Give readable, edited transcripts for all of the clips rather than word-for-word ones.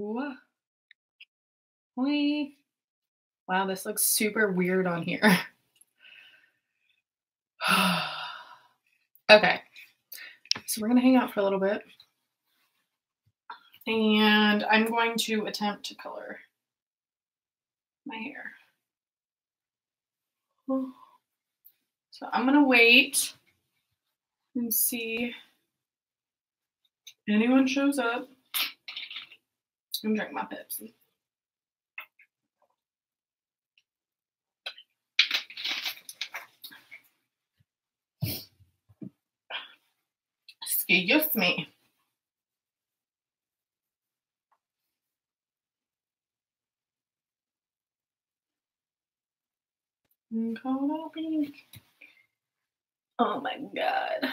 Ooh. Whee. Wow, this looks super weird on here. Okay, so we're gonna hang out for a little bit. And I'm going to attempt to color my hair. So I'm gonna wait and see if anyone shows up. I'm gonna drink my Pepsi. Excuse me. Oh my god.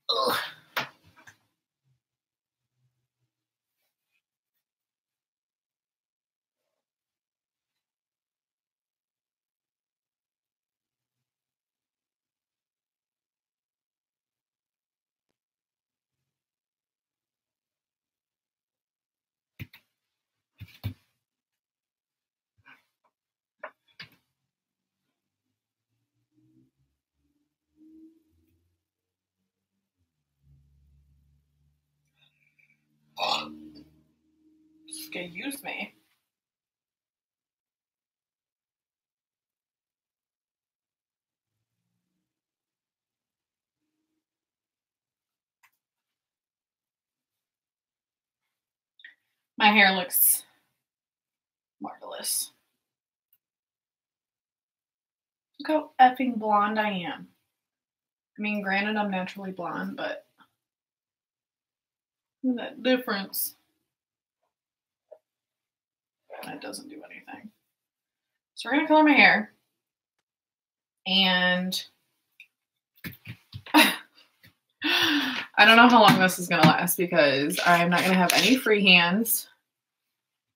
Ugh. Excuse me. My hair looks marvelous. Look how effing blonde I am. I mean, granted, I'm naturally blonde, but look at that difference. That doesn't do anything. So we're gonna color my hair. And I don't know how long this is gonna last because I'm not gonna have any free hands.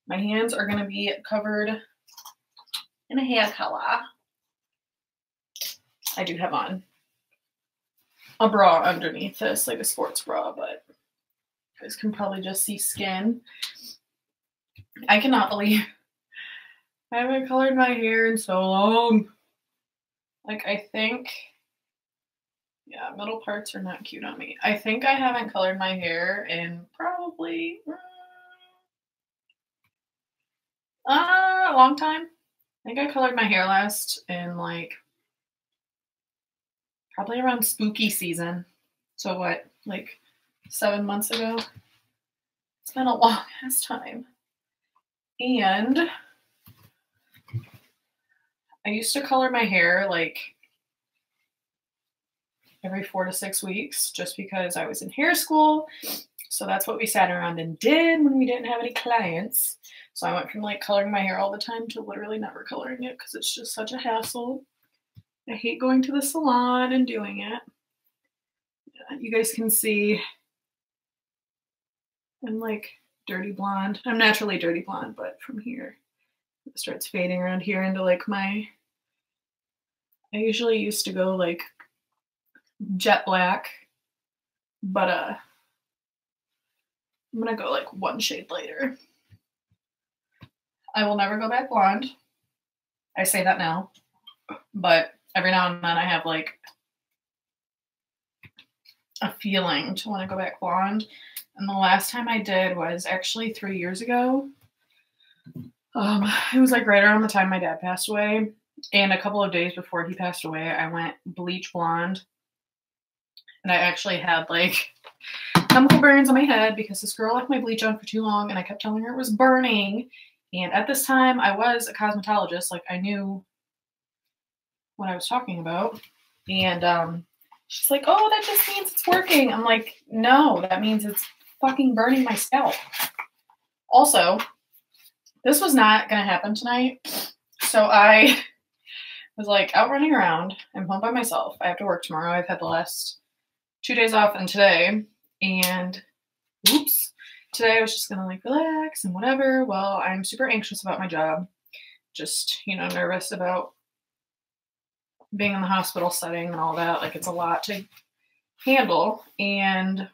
My hands are gonna be covered in a hair color. I do have on a bra underneath this, like a sports bra, but you guys can probably just see skin. I cannot believe I haven't colored my hair in so long. Like, I think, yeah, middle parts are not cute on me. I think I haven't colored my hair in probably a long time. I think I colored my hair last in like probably around spooky season. So what, like 7 months ago? It's been a long ass time. And I used to color my hair like every 4 to 6 weeks just because I was in hair school. So that's what we sat around and did when we didn't have any clients. So I went from like coloring my hair all the time to literally never coloring it because it's just such a hassle. I hate going to the salon and doing it. Yeah, you guys can see I'm like dirty blonde. I'm naturally dirty blonde, but from here it starts fading around here into like I usually used to go like jet black, but I'm gonna go like one shade lighter. I will never go back blonde. I say that now, but every now and then I have like a feeling to want to go back blonde. And the last time I did was actually 3 years ago. It was like right around the time my dad passed away. And a couple of days before he passed away, I went bleach blonde. And I actually had like chemical burns on my head because this girl left my bleach on for too long and I kept telling her it was burning. And at this time, I was a cosmetologist. Like, I knew what I was talking about. And she's like, oh, that just means it's working. I'm like, no, that means it's fucking burning my scalp. Also, this was not going to happen tonight. So I was like out running around. I'm home by myself. I have to work tomorrow. I've had the last 2 days off and today. And oops, today I was just going to like relax and whatever. Well, I'm super anxious about my job. Just, nervous about being in the hospital setting and all that. Like, it's a lot to handle, and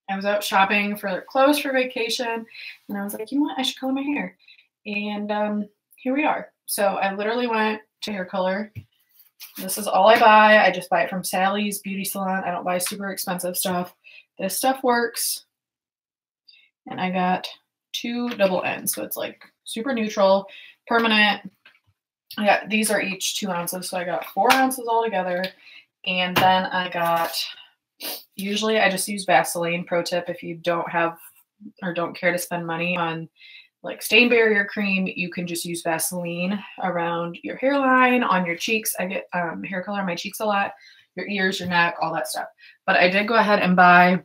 I was out shopping for clothes for vacation, and I was like, you know what, I should color my hair. And here we are. So I literally went to hair color. This is all I buy. I just buy it from Sally's Beauty Salon. I don't buy super expensive stuff. This stuff works. And I got 2 double ends. So it's like super neutral, permanent. These are each 2 ounces. So I got 4 ounces altogether. And then I got, usually I just use Vaseline. Pro tip, if you don't have or don't care to spend money on like stain barrier cream, you can just use Vaseline around your hairline, on your cheeks. I get hair color on my cheeks a lot, your ears, your neck, all that stuff. But I did go ahead and buy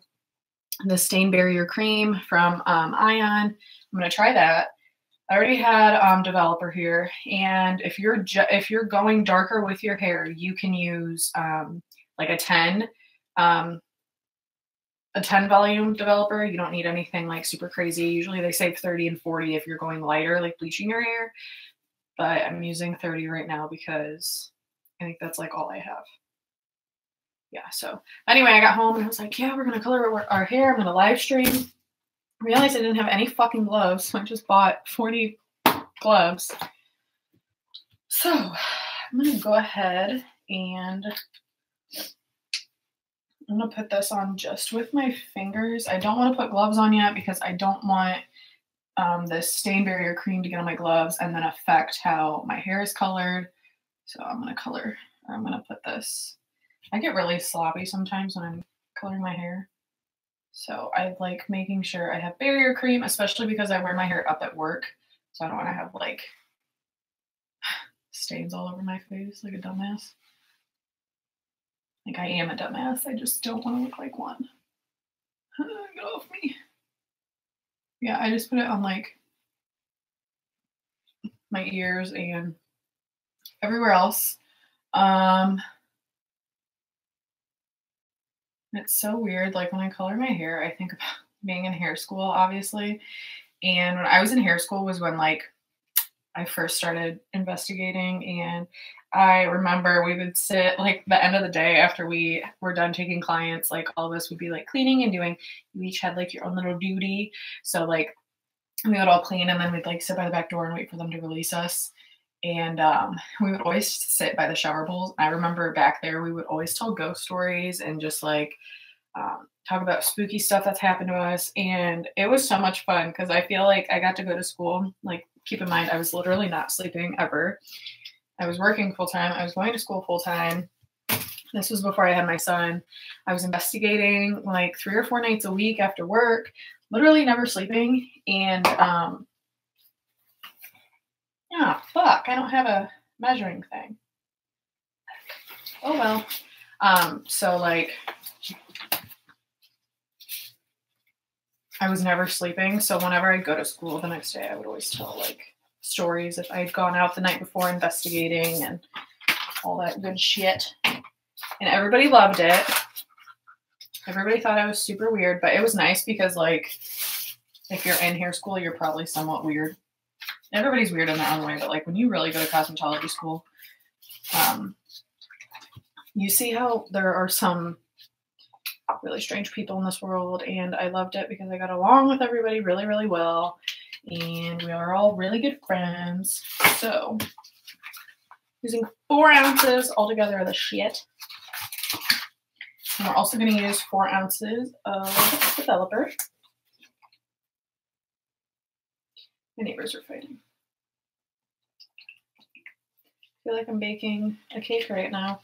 the stain barrier cream from Ion. I'm going to try that. I already had developer here, and if you're going darker with your hair, you can use like a 10 volume developer. You don't need anything like super crazy. Usually they say 30 and 40 if you're going lighter, like bleaching your hair. But I'm using 30 right now because I think that's like all I have. Yeah, so anyway, I got home and I was like, yeah, we're going to color our hair. I'm going to live stream. I realized I didn't have any fucking gloves, so I just bought 40 gloves. So I'm going to go ahead and I'm going to put this on just with my fingers. I don't want to put gloves on yet because I don't want this stain barrier cream to get on my gloves and then affect how my hair is colored. So I'm going to put this. I get really sloppy sometimes when I'm coloring my hair. So I like making sure I have barrier cream, especially because I wear my hair up at work. So I don't want to have like stains all over my face like a dumbass. Like I am a dumbass. I just don't want to look like one. Get off me. Yeah, I just put it on like my ears and everywhere else. It's so weird. Like when I color my hair, I think about being in hair school, obviously. And when I was in hair school was when like I first started investigating, and I remember we would sit like the end of the day after we were done taking clients, like all of us would be like cleaning and doing, you each had like your own little duty. So like we would all clean and then we'd like sit by the back door and wait for them to release us. And we would always sit by the shower bowls. I remember back there, we would always tell ghost stories and just like talk about spooky stuff that's happened to us. And it was so much fun because I feel like I got to go to school. Like, keep in mind, I was literally not sleeping ever. I was working full time. I was going to school full time. This was before I had my son. I was investigating like 3 or 4 nights a week after work, literally never sleeping. And yeah, fuck, I don't have a measuring thing. Oh well. So like I was never sleeping. So whenever I'd go to school the next day, I would always tell like stories if I'd gone out the night before investigating and all that good shit. And everybody loved it. Everybody thought I was super weird, but it was nice because like if you're in hair school, you're probably somewhat weird. Everybody's weird in their own way, but like when you really go to cosmetology school, you see how there are some really strange people in this world, and I loved it because I got along with everybody really, really well, and we are all really good friends. So using 4 ounces altogether of the shit. And we're also going to use 4 ounces of developer. My neighbors are fighting. I feel like I'm baking a cake right now.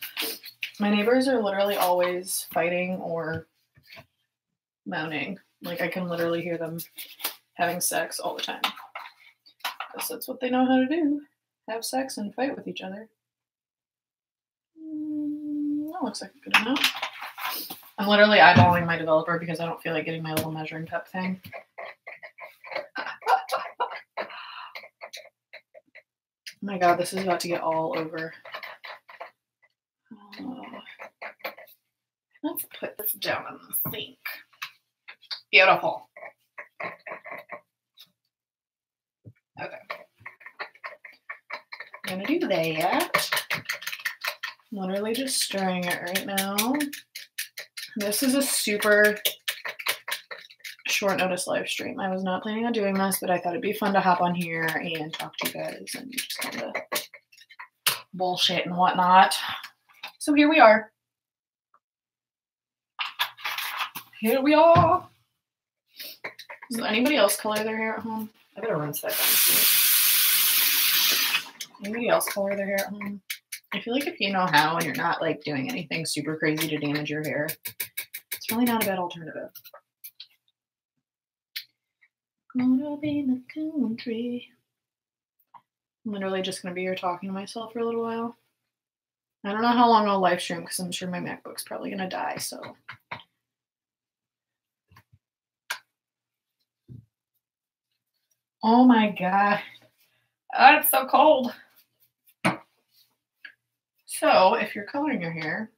My neighbors are literally always fighting or moaning. Like I can literally hear them having sex all the time. Because that's what they know how to do. Have sex and fight with each other. That looks like a good amount. I'm literally eyeballing my developer because I don't feel like getting my little measuring cup thing. Oh my god, this is about to get all over. Let's put this down in the sink. Beautiful. Okay. I'm gonna do that. I'm literally just stirring it right now. This is a super short notice live stream. I was not planning on doing this, but I thought it'd be fun to hop on here and talk to you guys and just kind of bullshit and whatnot. So here we are. Here we are. Does anybody else color their hair at home? I better rinse that down. Anybody else color their hair at home? I feel like if you know how and you're not like doing anything super crazy to damage your hair, it's really not a bad alternative. Gonna be in the country. I'm literally just gonna be here talking to myself for a little while. I don't know how long I'll live stream because I'm sure my MacBook's probably gonna die, so. Oh my god. Oh, it's so cold. So if you're coloring your hair,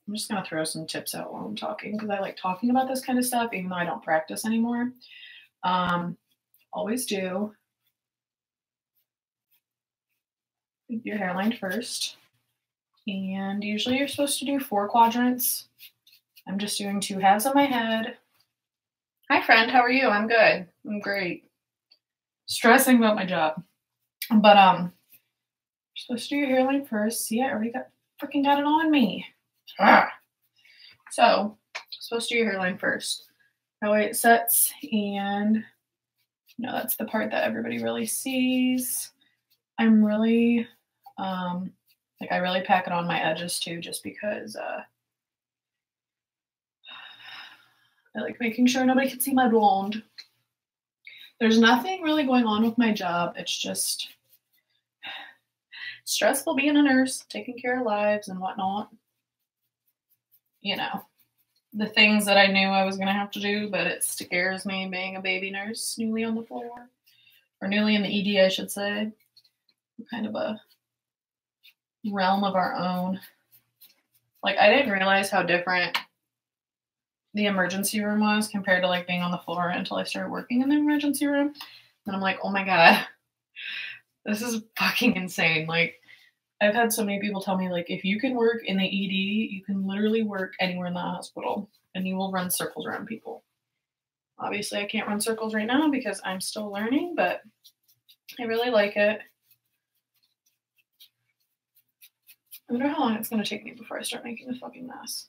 I'm just gonna throw some tips out while I'm talking because I like talking about this kind of stuff even though I don't practice anymore. Always do your hairline first. And usually you're supposed to do 4 quadrants. I'm just doing 2 halves on my head. Hi friend, how are you? I'm good. I'm great. Stressing about my job. But you're supposed to do your hairline first. See, I already freaking got it on me. So, supposed to do your hairline first. That way it sets, and that's the part that everybody really sees. I'm really I really pack it on my edges too, just because I like making sure nobody can see my blonde. There's nothing really going on with my job. It's just stressful being a nurse, taking care of lives and whatnot. The things that I knew I was going to have to do, but it scares me being a baby nurse, newly on the floor. Or newly in the ED, I should say. Kind of a realm of our own. Like, I didn't realize how different the emergency room was compared to like being on the floor until I started working in the emergency room. And I'm like, oh my god, this is fucking insane. Like, I've had so many people tell me, like, if you can work in the ED, you can literally work anywhere in the hospital and you will run circles around people. Obviously, I can't run circles right now because I'm still learning, but I really like it. I wonder how long it's going to take me before I start making a fucking mess.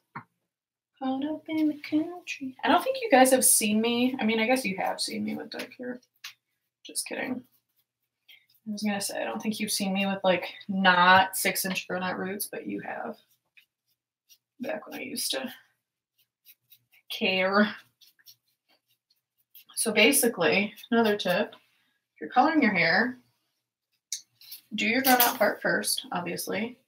Caught up in the country. I don't think you guys have seen me. I mean, I guess you have seen me with dark hair. Just kidding. I was going to say, I don't think you've seen me with, like, not 6-inch grown out roots, but you have. Back when I used to care. So basically, another tip, if you're coloring your hair, do your grown out part first, obviously.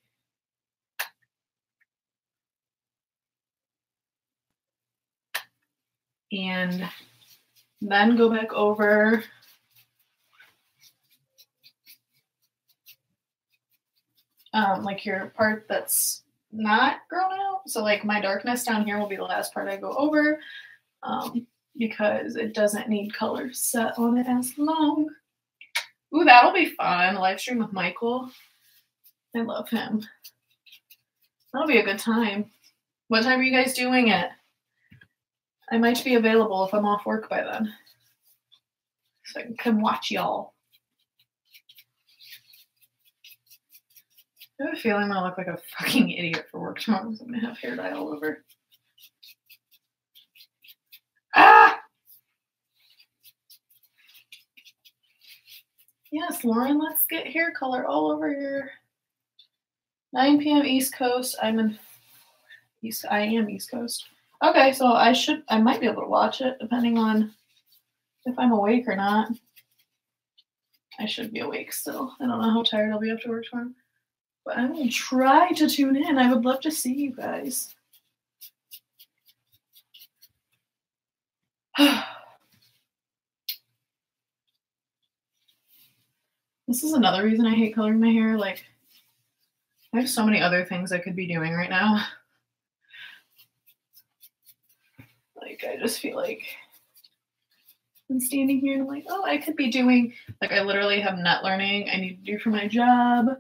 And then go back over like your part that's not grown out. So like my darkness down here will be the last part I go over because it doesn't need color set on it as long. Ooh, that'll be fun. Live stream with Michael. I love him. That'll be a good time. What time are you guys doing it? I might be available if I'm off work by then. So I can come watch y'all. I have a feeling I look like a fucking idiot for work tomorrow because I'm going to have hair dye all over. Ah! Yes, Lauren, let's get hair color all over here. 9 p.m. East Coast. I am East Coast. Okay, so I might be able to watch it depending on if I'm awake or not. I should be awake still. I don't know how tired I'll be after work tomorrow. But I will try to tune in. I would love to see you guys. This is another reason I hate coloring my hair. Like, I have so many other things I could be doing right now. Like, I just feel like I'm standing here and I'm like, oh, I could be doing, like, I literally have net learning I need to do for my job.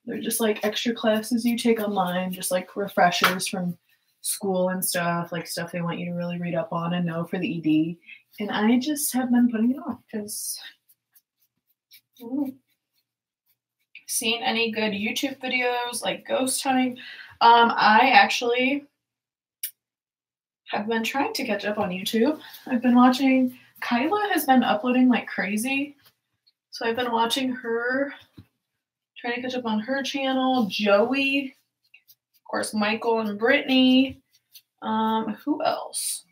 They're just like extra classes you take online, just like refreshers from school and stuff, like stuff they want you to really read up on and know for the ED. And I just have been putting it off because seen any good YouTube videos like ghost hunting. I actually have been trying to catch up on YouTube. I've been watching, Kyla has been uploading like crazy. So I've been watching her, trying to catch up on her channel. Joey, of course, Michael and Brittany. Who else?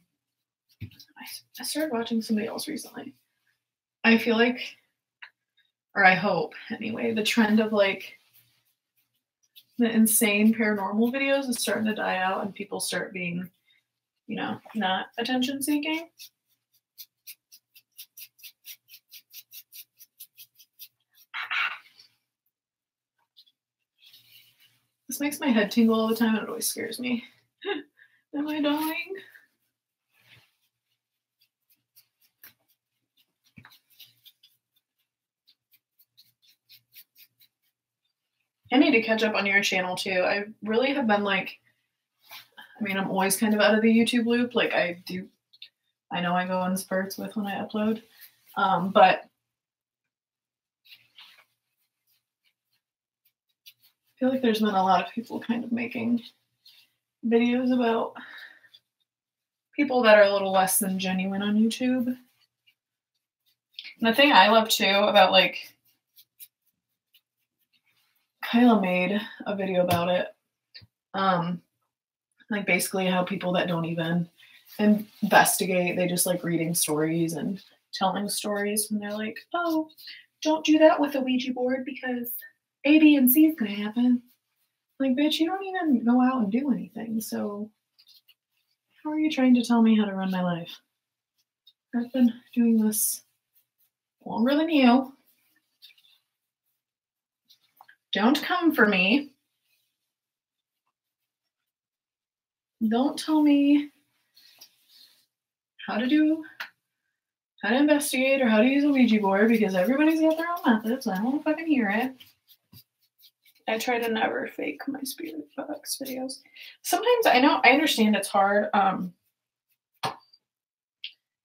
I started watching somebody else recently. I feel like, or I hope anyway, the trend of like the insane paranormal videos is starting to die out and people start being, you know, not attention seeking. This makes my head tingle all the time and it always scares me. Am I dying? I need to catch up on your channel too. I really have been like, I mean, I'm always kind of out of the YouTube loop. Like I know I go in spurts with when I upload. But I feel like there's been a lot of people kind of making videos about people that are a little less than genuine on YouTube. And the thing I love too about like, Kyla made a video about it. Like basically how people that don't even investigate, they just like reading stories and telling stories, and they're like, oh, don't do that with a Ouija board because A, B, and C is gonna happen. Like, bitch, you don't even go out and do anything, so how are you trying to tell me how to run my life? I've been doing this longer than you. Don't come for me. Don't tell me how to investigate or how to use a Ouija board because everybody's got their own methods. I don't want to fucking hear it. I try to never fake my spirit box videos. Sometimes I understand it's hard. I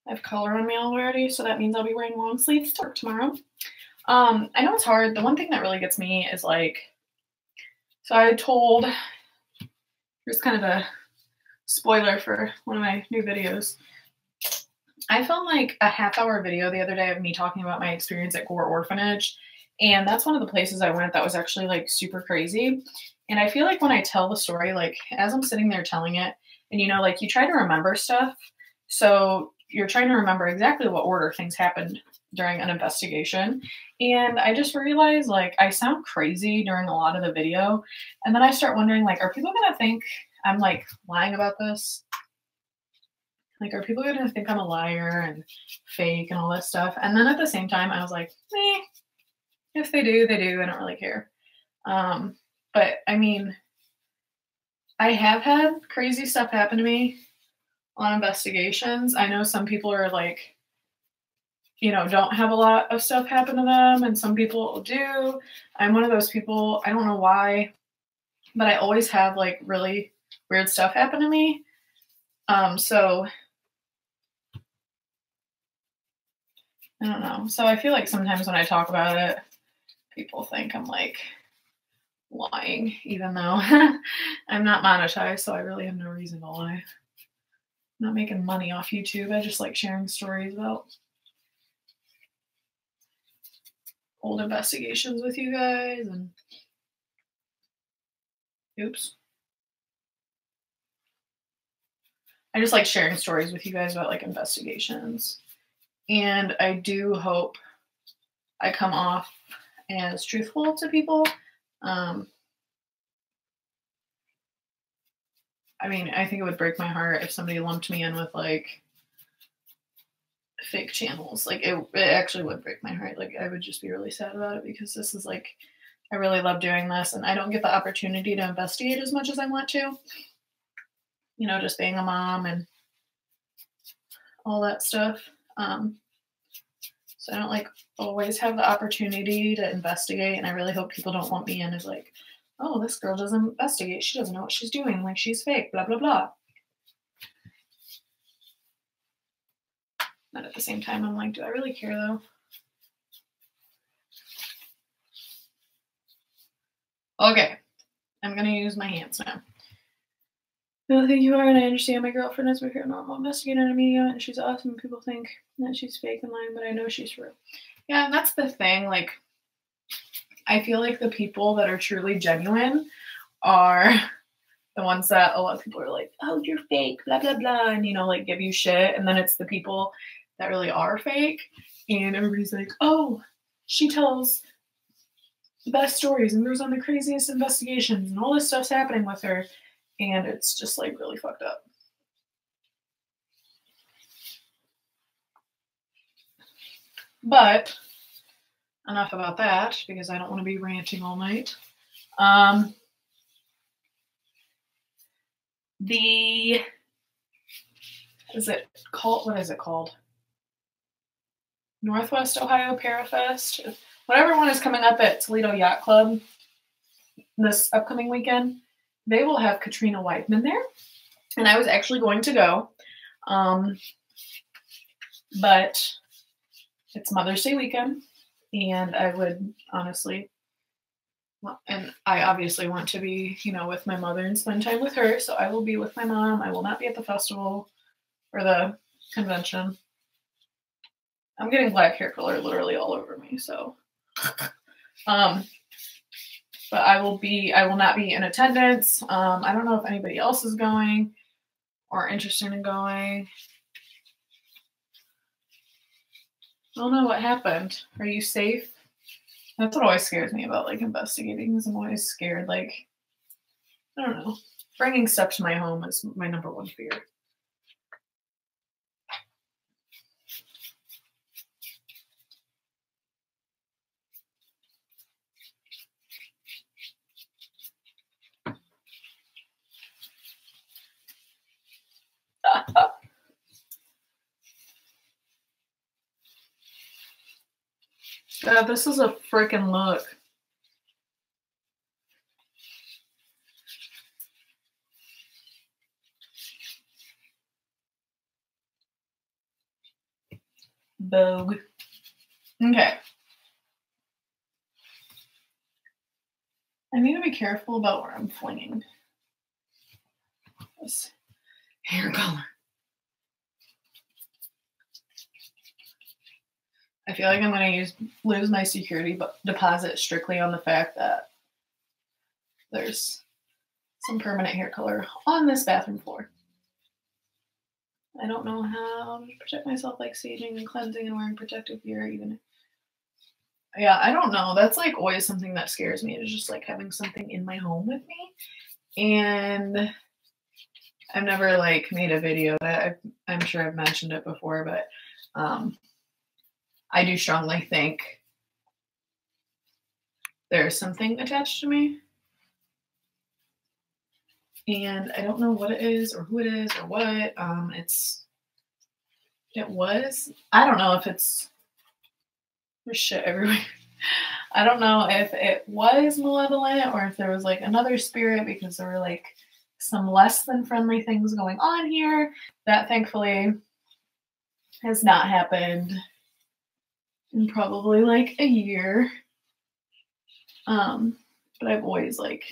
have color on me already, so that means I'll be wearing long sleeves to work tomorrow. I know it's hard. The one thing that really gets me is like, so here's kind of a spoiler for one of my new videos. I filmed like a half-hour video the other day of me talking about my experience at Gore Orphanage. And that's one of the places I went that was actually like super crazy. And I feel like when I tell the story, like as I'm sitting there telling it, and you know, like you try to remember stuff. So you're trying to remember exactly what order things happened during an investigation. And I just realized like I sound crazy during a lot of the video. And then I start wondering like, are people going to think I'm like lying about this? Like, are people going to think I'm a liar and fake and all this stuff? And then at the same time, I was like, if they do, they do. I don't really care. But I mean, I have had crazy stuff happen to me on investigations. I know some people are like, you know, don't have a lot of stuff happen to them, and some people do. I'm one of those people. I don't know why, but I always have like really weird stuff happen to me. So I don't know. So I feel like sometimes when I talk about it, people think I'm like lying, even though I'm not monetized, so I really have no reason to lie. I'm not making money off YouTube. I just like sharing stories about old investigations with you guys and I just like sharing stories with you guys about like investigations. And I do hope I come off as truthful to people. I mean, I think it would break my heart if somebody lumped me in with like fake channels. Like it actually would break my heart. Like I would just be really sad about it because this is like, I really love doing this and I don't get the opportunity to investigate as much as I want to. You know, just being a mom and all that stuff. So I don't like always have the opportunity to investigate, and I really hope people don't lump me in as like, oh, this girl doesn't investigate. She doesn't know what she's doing. Like, she's fake, blah, blah, blah. But at the same time, I'm like, do I really care though? Okay, I'm going to use my hands now. I don't think you are, and I understand my girlfriend is a paranormal investigator in the media, and she's awesome. And people think that she's fake and lying, but I know she's real. Yeah, that's the thing. Like, I feel like the people that are truly genuine are the ones that a lot of people are like, oh, you're fake, blah, blah, blah, and, you know, like, give you shit. And then it's the people that really are fake, and everybody's like, oh, she tells the best stories and goes on the craziest investigations, and all this stuff's happening with her. And it's just like really fucked up. But enough about that, because I don't want to be ranting all night. Is it called? What is it called? Northwest Ohio Parafest. Whatever one is coming up at Toledo Yacht Club this upcoming weekend, they will have Katrina Weidman there. And I was actually going to go. But it's Mother's Day weekend, and I would honestly, and I obviously want to be, you know, with my mother and spend time with her. So I will be with my mom. I will not be at the festival or the convention. I'm getting black hair color literally all over me. So, but I will not be in attendance. I don't know if anybody else is going or interested in going. I don't know what happened. Are you safe? That's what always scares me about like investigating, is I'm always scared. Like, I don't know. Bringing stuff to my home is my number one fear. God, this is a freaking look. Vogue. Okay. I need to be careful about where I'm flinging this hair color. I feel like I'm going to lose my security deposit strictly on the fact that there's some permanent hair color on this bathroom floor. I don't know how to protect myself, like saging and cleansing and wearing protective gear even. Yeah, I don't know. That's like always something that scares me, is just like having something in my home with me. And I've never like made a video. I'm sure I've mentioned it before, but I do strongly think there's something attached to me. And I don't know what it is or who it is or what. I don't know if it's, there's shit everywhere. I don't know if it was malevolent or if there was like another spirit, because there were like some less than friendly things going on here. That thankfully has not happened in probably like a year. But I've always like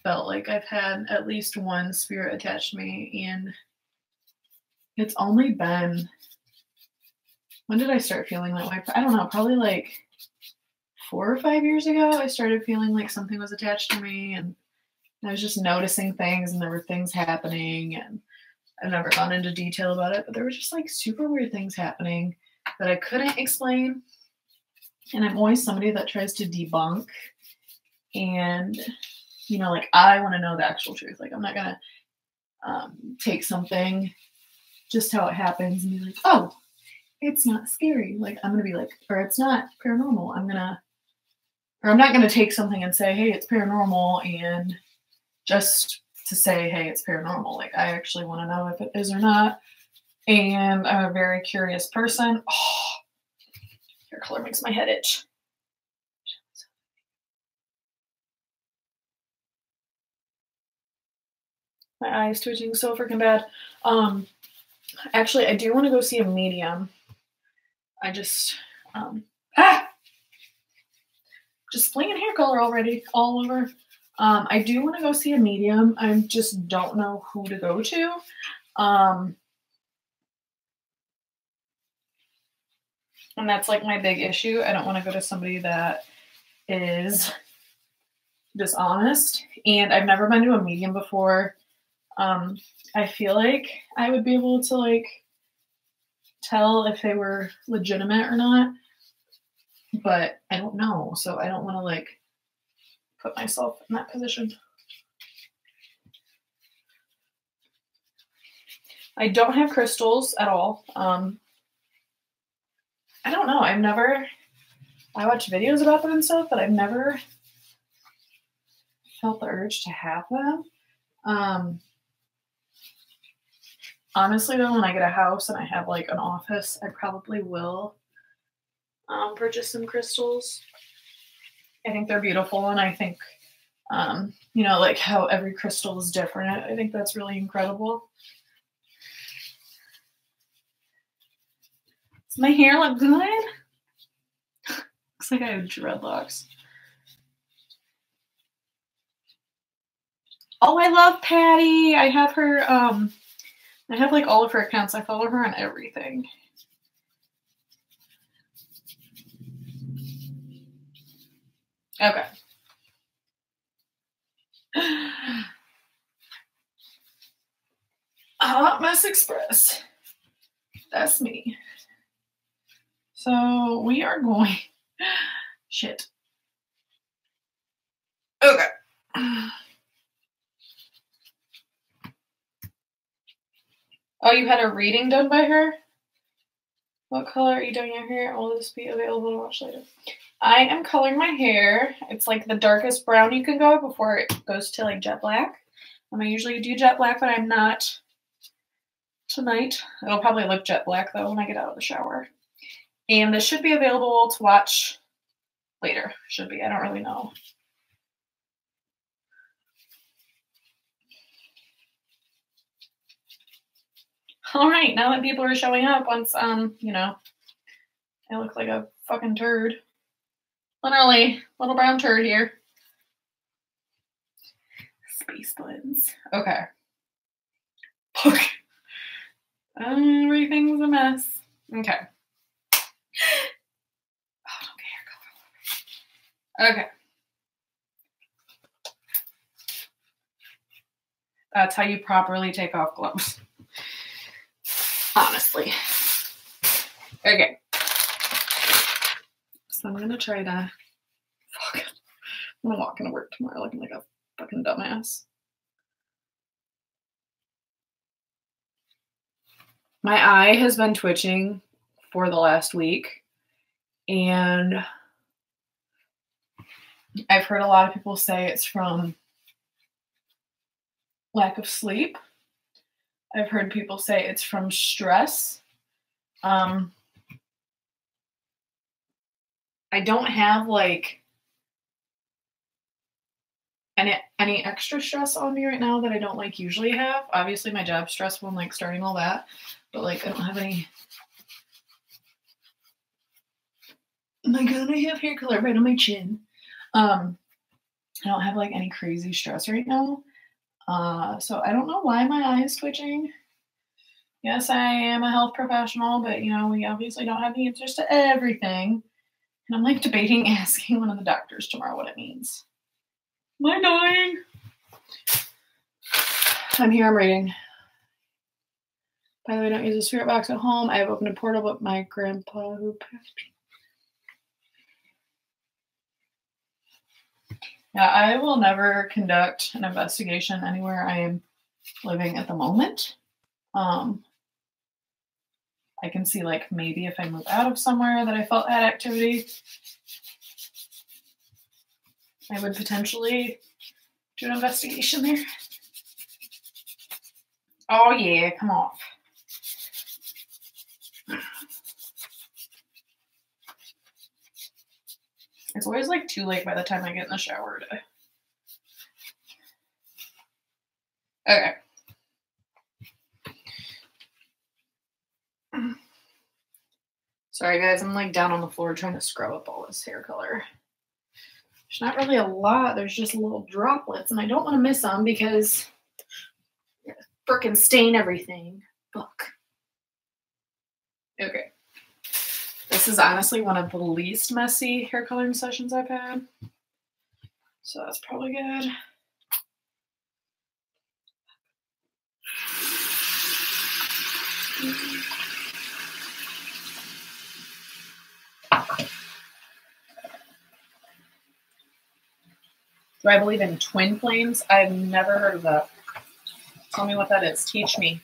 felt like I've had at least one spirit attached to me, and it's only been, when did I start feeling that way? I don't know, probably like 4 or 5 years ago, I started feeling like something was attached to me, and I was just noticing things, and there were things happening, and I've never gone into detail about it, but there were just like super weird things happening that I couldn't explain. And I'm always somebody that tries to debunk, and, you know, like, I want to know the actual truth. Like, I'm not going to take something just how it happens and be like, oh, it's not scary. Like, I'm going to be like, or it's not paranormal. I'm not going to take something and say, hey, it's paranormal, and just to say, hey, it's paranormal. Like, I actually want to know if it is or not. And I'm a very curious person. Oh, hair color makes my head itch. My eye is twitching so freaking bad. Actually, I do want to go see a medium. I just, just flinging hair color already all over. I do want to go see a medium. I just don't know who to go to. And that's like my big issue. I don't want to go to somebody that is dishonest. And I've never been to a medium before. I feel like I would be able to like tell if they were legitimate or not, but I don't know. So I don't want to like put myself in that position. I don't have crystals at all. I don't know. I watch videos about them and stuff, but I've never felt the urge to have them. Honestly though, when I get a house and I have like an office, I probably will purchase some crystals. I think they're beautiful, and I think, you know, like how every crystal is different. I think that's really incredible. Does my hair look good? Looks like I have dreadlocks. Oh, I love Patty. I have her, I have like all of her accounts. I follow her on everything. Okay. Hot Mess Express. That's me. So we are going. Shit. Okay. Oh, you had a reading done by her? What color are you doing your hair? Will this be available to watch later? I am coloring my hair. It's like the darkest brown you can go before it goes to like jet black. I usually do jet black, but I'm not tonight. It'll probably look jet black though when I get out of the shower. And this should be available to watch later. Should be. I don't really know. All right, now that people are showing up, once you know, I look like a fucking turd. Literally, little brown turd here. Space blends. Okay. Everything's a mess. Okay. Oh, okay. That's how you properly take off gloves. Honestly. Okay. So I'm gonna try to. Fuck. I'm gonna walk into work tomorrow looking like a fucking dumbass. My eye has been twitching for the last week, and I've heard a lot of people say it's from lack of sleep. I've heard people say it's from stress. I don't have like any extra stress on me right now that I don't like usually have. Obviously my job's stressful and like starting all that, but like I don't have any. Oh my god, I have hair color right on my chin. I don't have like any crazy stress right now. So I don't know why my eye is twitching. Yes, I am a health professional, but you know, we obviously don't have the answers to everything. And I'm like debating asking one of the doctors tomorrow what it means. Am I dying? I'm here, I'm reading. By the way, I don't use a spirit box at home. I have opened a portal, but my grandpa who passed. Yeah, I will never conduct an investigation anywhere I am living at the moment. I can see like maybe if I move out of somewhere that I felt that activity, I would potentially do an investigation there. Oh yeah, come off. It's always like too late by the time I get in the shower to. Okay, Sorry guys, I'm like down on the floor trying to scrub up all this hair color. There's not really a lot. There's just little droplets, and I don't want to miss them because you're gonna frickin' stain everything. Fuck. Okay. This is honestly one of the least messy hair coloring sessions I've had. So that's probably good. Do I believe in twin flames? I've never heard of that. Tell me what that is. Teach me.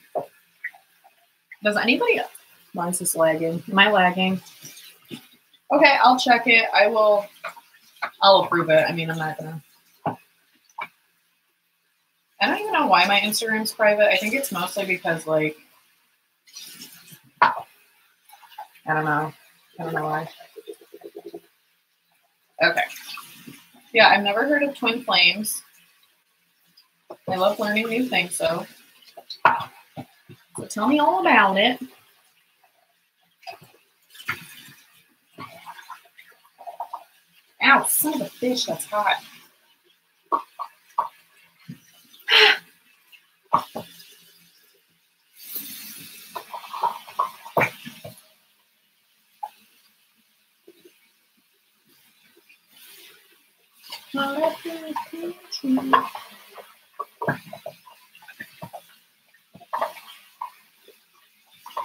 Does anybody... Why is this lagging? Am I lagging? Okay, I'll check it. I'll approve it. I mean, I'm not gonna... I don't even know why my Instagram's private. I think it's mostly because, like... I don't know. I don't know why. Okay. Yeah, I've never heard of twin flames. I love learning new things, so tell me all about it. Ow, son of a bitch, that's hot.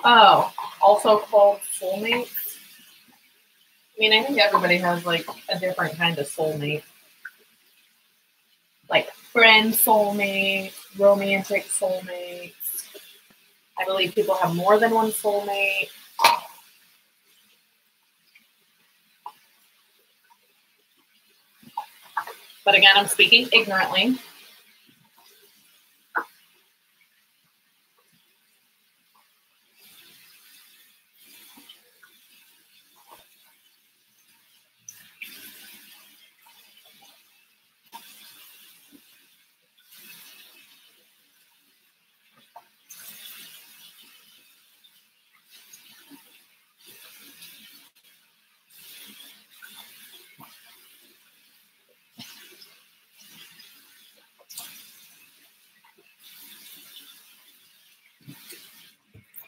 Oh, also called soulmate. I mean, I think everybody has like a different kind of soulmate. Like friend soulmate, romantic soulmates. I believe people have more than one soulmate. But again, I'm speaking ignorantly.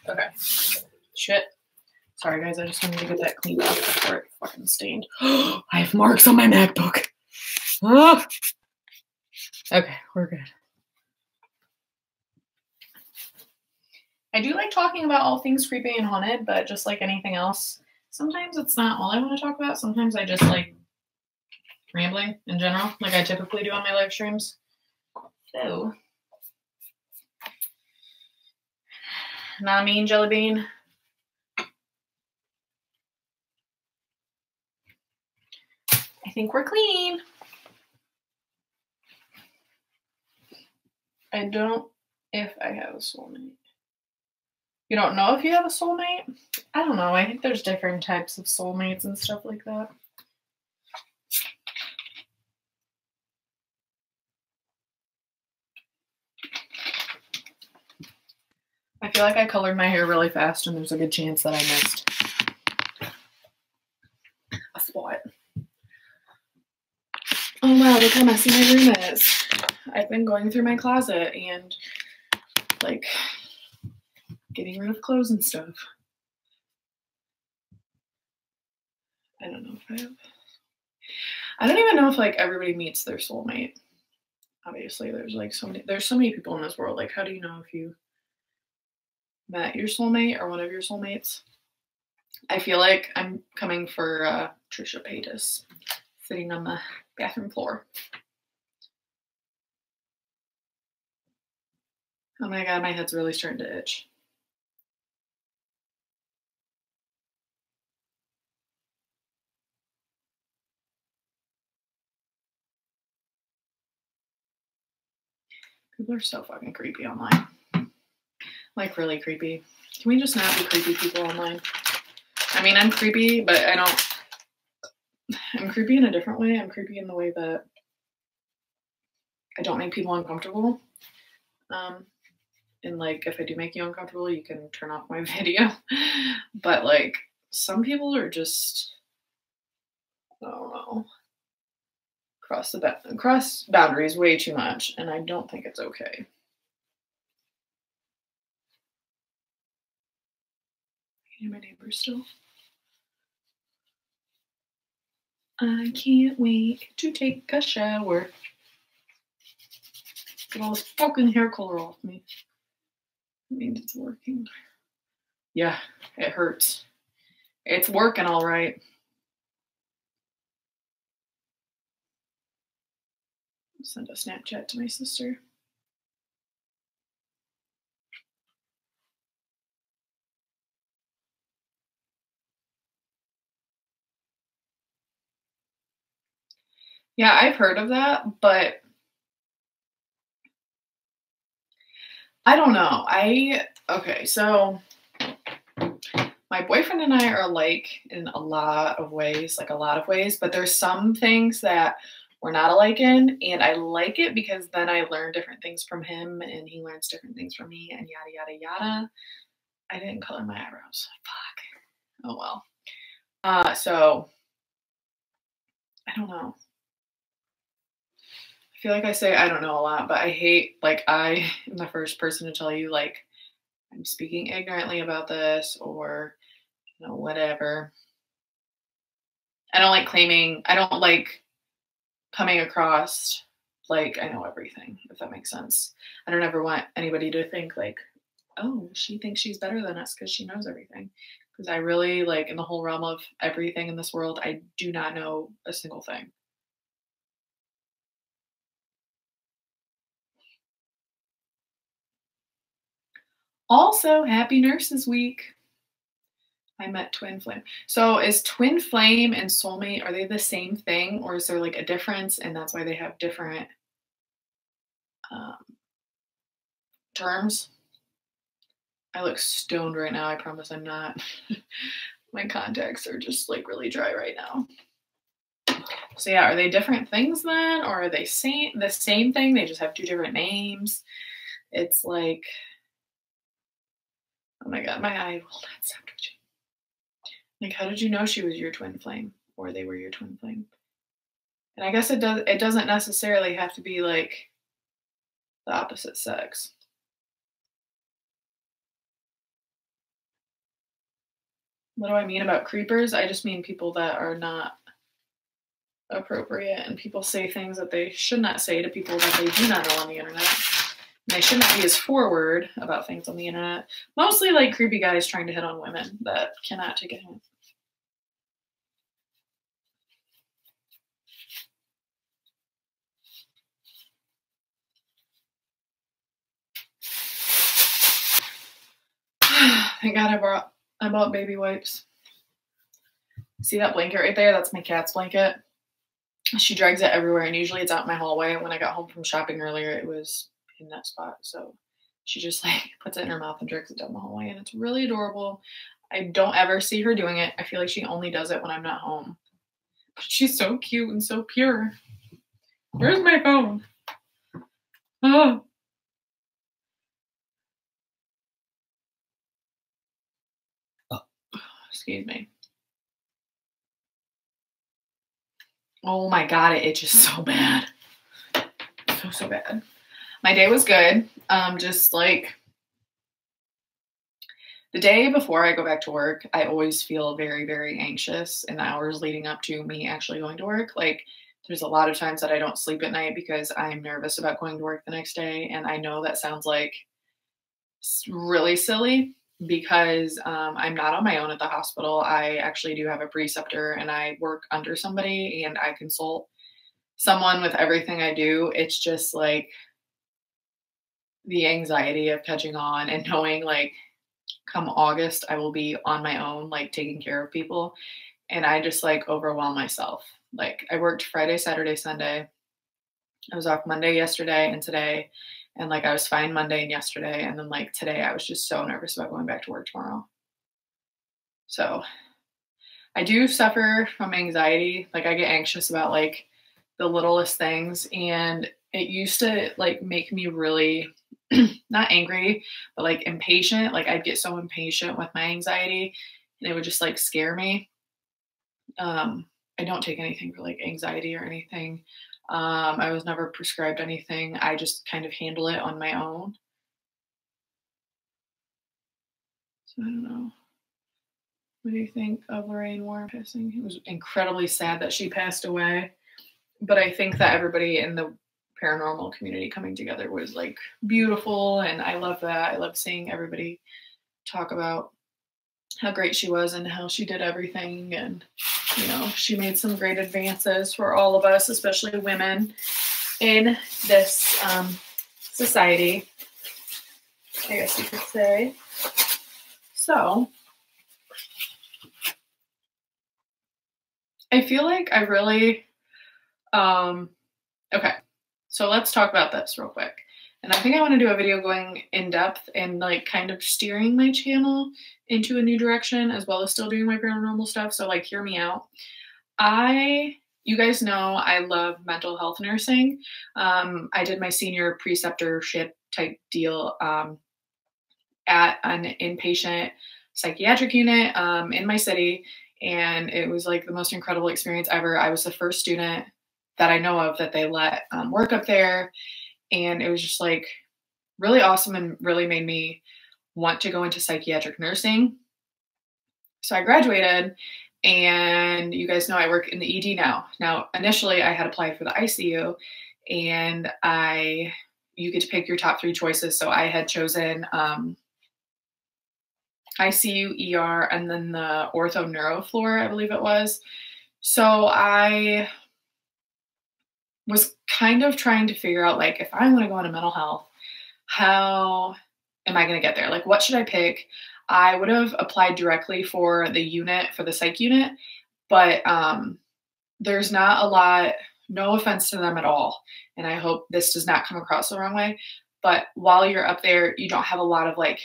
Okay. Shit. Sorry, guys. I just wanted to get that cleaned up before it fucking stained. I have marks on my MacBook. Oh. Okay, we're good. I do like talking about all things creepy and haunted, but just like anything else, sometimes it's not all I want to talk about. Sometimes I just like rambling in general, like I typically do on my live streams. So, not mean, Jelly Bean. I think we're clean. I don't if I have a soulmate. You don't know if you have a soulmate? I don't know. I think there's different types of soulmates and stuff like that. I feel like I colored my hair really fast and there's a good chance that I missed a spot. Oh wow, look how messy my room is. I've been going through my closet and like getting rid of clothes and stuff. I don't know if I don't even know if like everybody meets their soulmate. Obviously, there's so many people in this world. Like, how do you know if you met your soulmate or one of your soulmates? I feel like I'm coming for Trisha Paytas sitting on the bathroom floor. Oh my god, my head's really starting to itch. People are so fucking creepy online. Like, really creepy. Can we just not be creepy people online? I mean, I'm creepy, but I'm creepy in a different way. I'm creepy in the way that I don't make people uncomfortable. And like, if I do make you uncomfortable, you can turn off my video. But like, some people are just, I don't know, cross boundaries way too much, and I don't think it's okay. Can you hear my neighbors still? I can't wait to take a shower. Get all this fucking hair color off me. That means it's working. Yeah, it hurts. It's working all right. Send a Snapchat to my sister. Yeah, I've heard of that, but I don't know. Okay, so my boyfriend and I are alike in a lot of ways, but there's some things that we're not alike in, and I like it because then I learn different things from him and he learns different things from me, and yada yada yada. I didn't color my eyebrows. Fuck. Oh well. So I don't know. I feel like I say I don't know a lot, but I hate, like, I am the first person to tell you, like, I'm speaking ignorantly about this, or whatever. I don't like coming across like I know everything, if that makes sense. I don't ever want anybody to think like, oh, she thinks she's better than us because she knows everything. Because I really, like, in the whole realm of everything in this world, I do not know a single thing. Also, happy Nurses Week. I met Twin Flame. So is Twin Flame and Soulmate, are they the same thing, or is there like a difference and that's why they have different terms? I look stoned right now. I promise I'm not. My contacts are just like really dry right now. So yeah, are they different things then, or are they the same thing? They just have two different names. It's like, oh my god, my eye will not stop twitching. Like, how did you know she was your twin flame, or they were your twin flame? And I guess it doesn't necessarily have to be like the opposite sex. What do I mean about creepers? I just mean people that are not appropriate, and people say things that they should not say to people that they do not know on the internet. And they should not be as forward about things on the internet. Mostly like creepy guys trying to hit on women that cannot take a hint. Thank God I bought baby wipes. See that blanket right there? That's my cat's blanket. She drags it everywhere, and usually it's out in my hallway. When I got home from shopping earlier, it was in that spot. So she just like puts it in her mouth and drags it down the hallway, and it's really adorable. I don't ever see her doing it. I feel like she only does it when I'm not home. But she's so cute and so pure. Where's my phone? Oh. Excuse me. Oh my god, it itches so bad. So bad. My day was good. Just like the day before I go back to work, I always feel very, very anxious in the hours leading up to me actually going to work. Like, there's a lot of times that I don't sleep at night because I'm nervous about going to work the next day. And I know that sounds like really silly because I'm not on my own at the hospital. I actually do have a preceptor and I work under somebody and I consult someone with everything I do. It's just like the anxiety of catching on and knowing like come August, I will be on my own, like taking care of people. And I just like overwhelm myself. Like I worked Friday, Saturday, Sunday. I was off Monday, yesterday, and today. And like I was fine Monday and yesterday. And then like today, I was just so nervous about going back to work tomorrow. So I do suffer from anxiety. Like I get anxious about like the littlest things. And it used to like make me really not angry, but like impatient. Like I'd get so impatient with my anxiety. and it would just like scare me. I don't take anything for like anxiety or anything. I was never prescribed anything. I just kind of handle it on my own. So I don't know. What do you think of Lorraine Warren passing? It was incredibly sad that she passed away, but I think that everybody in the paranormal community coming together was like beautiful, and I love that. I love seeing everybody talk about how great she was and how she did everything, and you know, she made some great advances for all of us, especially women in this society, I guess you could say. So I feel like I really, okay, so let's talk about this real quick. And I think I want to do a video going in depth and like kind of steering my channel into a new direction, as well as still doing my paranormal stuff. So like, hear me out. You guys know I love mental health nursing. I did my senior preceptorship type deal at an inpatient psychiatric unit in my city. And it was like the most incredible experience ever. I was the first student that I know of that they let work up there. And it was just like really awesome and really made me want to go into psychiatric nursing. So I graduated, and you guys know I work in the ED now. Now, initially I had applied for the ICU, and you get to pick your top 3 choices. So I had chosen ICU, ER, and then the ortho neuro floor, I believe it was. So I was kind of trying to figure out, like, if I want to go into mental health, how am I going to get there? Like, what should I pick? I would have applied directly for the unit, for the psych unit, but there's not a lot, no offense to them at all, and I hope this does not come across the wrong way, but while you're up there, you don't have a lot of like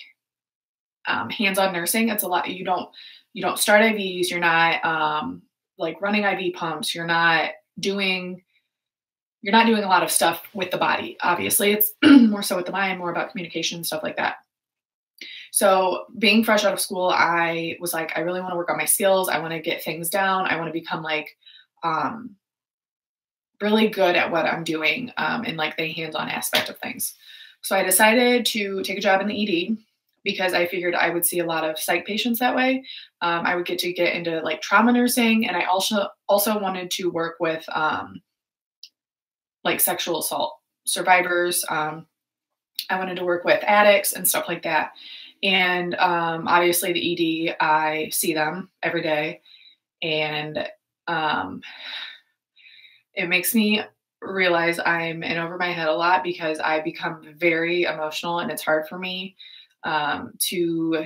hands-on nursing. It's a lot. You don't start IVs. You're not like running IV pumps. You're not doing a lot of stuff with the body. Obviously, it's more so with the mind, more about communication, stuff like that. So being fresh out of school, I was like, I really want to work on my skills. I want to get things down. I want to become like really good at what I'm doing in like the hands-on aspect of things. So I decided to take a job in the ED because I figured I would see a lot of psych patients that way. I would get into like trauma nursing, and I also wanted to work with like sexual assault survivors. I wanted to work with addicts and stuff like that. And obviously the ED, I see them every day, and it makes me realize I'm in over my head a lot because I become very emotional, and it's hard for me to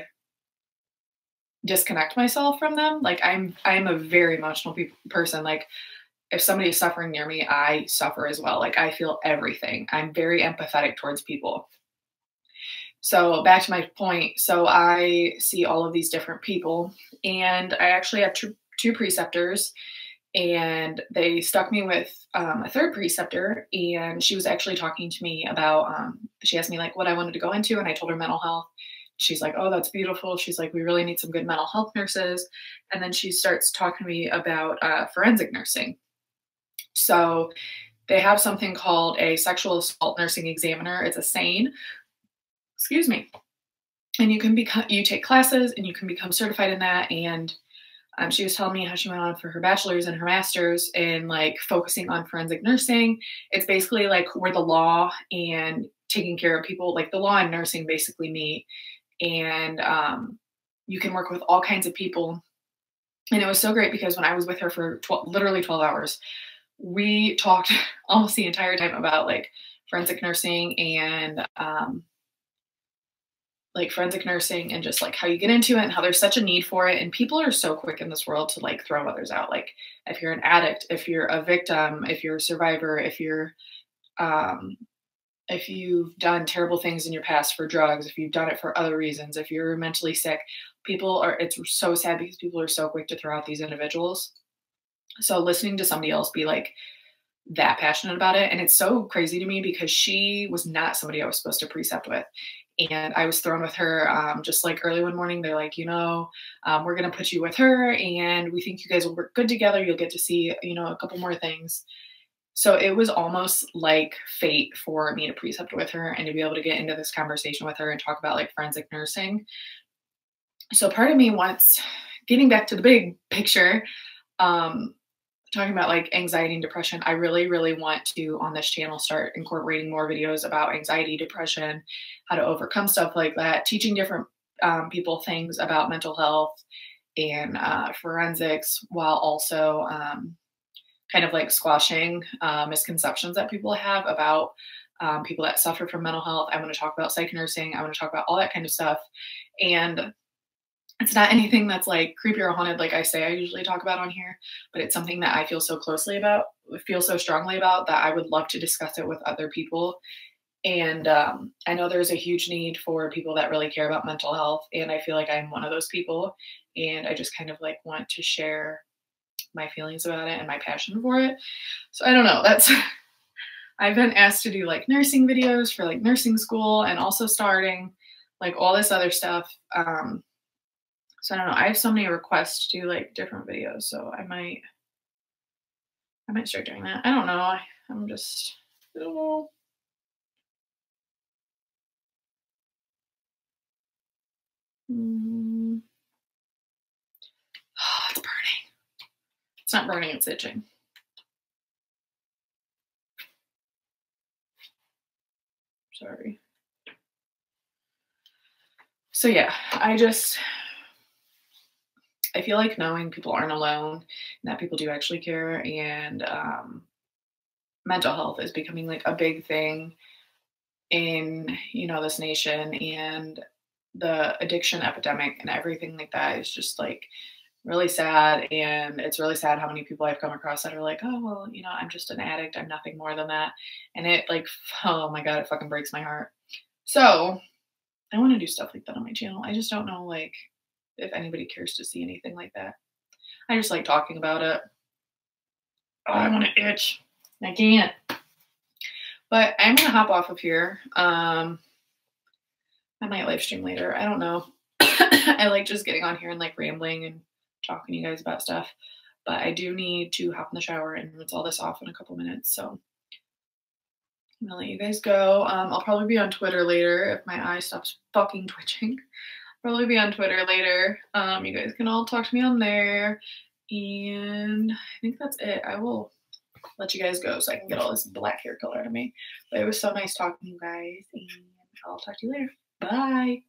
disconnect myself from them. Like I'm a very emotional person. Like if somebody is suffering near me, I suffer as well. Like I feel everything. I'm very empathetic towards people. So back to my point. So I see all of these different people, and I actually have two preceptors, and they stuck me with a third preceptor, and she was actually talking to me about, she asked me like what I wanted to go into, and I told her mental health. She's like, oh, that's beautiful. She's like, we really need some good mental health nurses. And then she starts talking to me about forensic nursing. So they have something called a sexual assault nursing examiner. It's a SANE, excuse me. And you take classes and you can become certified in that. And she was telling me how she went on for her bachelor's and her master's in like focusing on forensic nursing. It's basically like where the law and taking care of people, like the law and nursing basically meet. And you can work with all kinds of people. And it was so great because when I was with her for literally 12 hours, we talked almost the entire time about like forensic nursing and just like how you get into it and how there's such a need for it. And people are so quick in this world to like throw others out. Like if you're an addict, if you're a victim, if you're a survivor, if you've done terrible things in your past for drugs, if you've done it for other reasons, if you're mentally sick, it's so sad because people are so quick to throw out these individuals. So listening to somebody else be like that passionate about it, and it's so crazy to me because she was not somebody I was supposed to precept with. And I was thrown with her just like early one morning. They're like, we're going to put you with her and we think you guys will work good together. You'll get to see, a couple more things. So it was almost like fate for me to precept with her and to be able to get into this conversation with her and talk about like forensic nursing. So part of me wants, getting back to the big picture, talking about like anxiety and depression, I really, really want to on this channel start incorporating more videos about anxiety, depression, how to overcome stuff like that, teaching different people things about mental health and forensics, while also kind of like squashing misconceptions that people have about people that suffer from mental health. I want to talk about psych nursing. I want to talk about all that kind of stuff. And it's not anything that's like creepy or haunted, like I say I usually talk about on here, but it's something that I feel so closely about, feel so strongly about, that I would love to discuss it with other people. And I know there's a huge need for people that really care about mental health. And I feel like I'm one of those people. And I just kind of like want to share my feelings about it and my passion for it. So I don't know, I've been asked to do like nursing videos for like nursing school and also starting like all this other stuff. So I don't know. I have so many requests to do like different videos, so I might start doing that. I don't know. I'm just, I don't know. Oh, it's burning. It's not burning, it's itching. Sorry. So yeah, I feel like knowing people aren't alone and that people do actually care, and mental health is becoming like a big thing in, this nation, and the addiction epidemic and everything like that is just like really sad. And it's really sad how many people I've come across that are like, oh, well, I'm just an addict. I'm nothing more than that. And it like, oh my God, it fucking breaks my heart. So I want to do stuff like that on my channel. I just don't know, like, if anybody cares to see anything like that. I just like talking about it. Oh, I want to itch. I can't. But I'm going to hop off of here. I might live stream later. I don't know. I like just getting on here and like rambling and talking to you guys about stuff. But I do need to hop in the shower and rinse all this off in a couple minutes. So I'm going to let you guys go. I'll probably be on Twitter later if my eye stops fucking twitching. Probably be on Twitter later. You guys can all talk to me on there. And I think that's it. I will let you guys go so I can get all this black hair color out of me. But it was so nice talking to you guys. And I'll talk to you later. Bye.